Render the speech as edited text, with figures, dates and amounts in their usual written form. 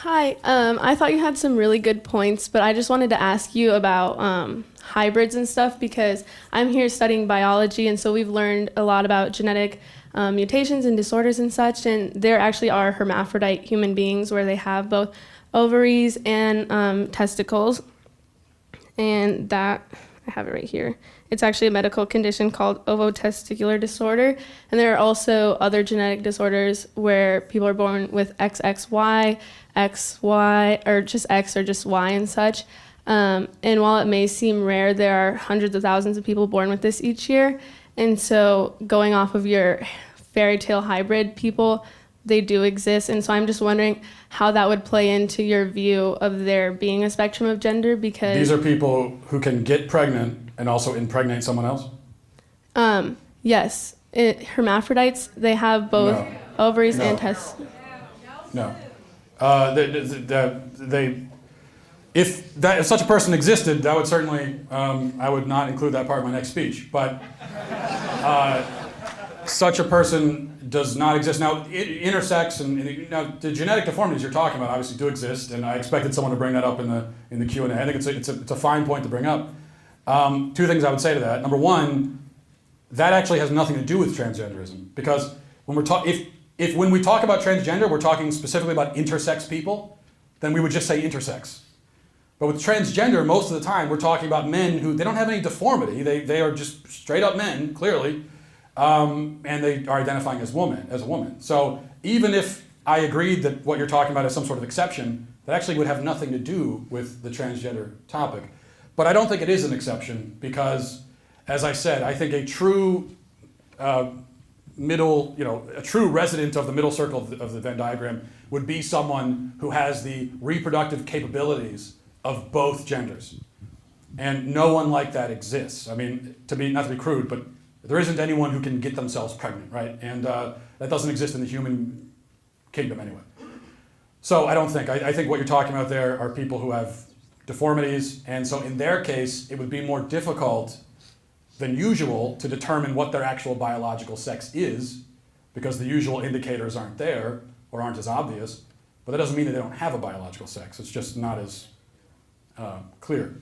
Hi, I thought you had some really good points, but I just wanted to ask you about hybrids and stuff because I'm here studying biology, and so we've learned a lot about genetic mutations and disorders and such, and there actually are hermaphrodite human beings where they have both ovaries and testicles, and that, I have it right here. It's actually a medical condition called ovotesticular disorder, and there are also other genetic disorders where people are born with XXY, XY, or just X or just Y and such. And while it may seem rare, there are hundreds of thousands of people born with this each year. And so going off of your fairy tale hybrid people, they do exist. And so I'm just wondering how that would play into your view of there being a spectrum of gender, because these are people who can get pregnant and also impregnate someone else? Yes. Hermaphrodites, they have both ovaries and testicles. No. If such a person existed, that would certainly, I would not include that part in my next speech. But such a person does not exist. Now, intersex and now the genetic deformities you're talking about obviously do exist, and I expected someone to bring that up in the Q&A. I think it's a fine point to bring up. Two things I would say to that. Number one, that actually has nothing to do with transgenderism, because when when we talk about transgender, we're talking specifically about intersex people, then we would just say intersex. But with transgender, most of the time, we're talking about men who, they don't have any deformity. They are just straight up men, clearly, and they are identifying as a woman. So even if I agreed that what you're talking about is some sort of exception, that actually would have nothing to do with the transgender topic. But I don't think it is an exception because, as I said, I think a true a true resident of the middle circle of the Venn diagram would be someone who has the reproductive capabilities of both genders. And no one like that exists. I mean, not to be crude, but there isn't anyone who can get themselves pregnant, right? And that doesn't exist in the human kingdom anyway. So I think what you're talking about there are people who have deformities, and so in their case, it would be more difficult than usual to determine what their actual biological sex is, because the usual indicators aren't there or aren't as obvious, but that doesn't mean that they don't have a biological sex. It's just not as clear.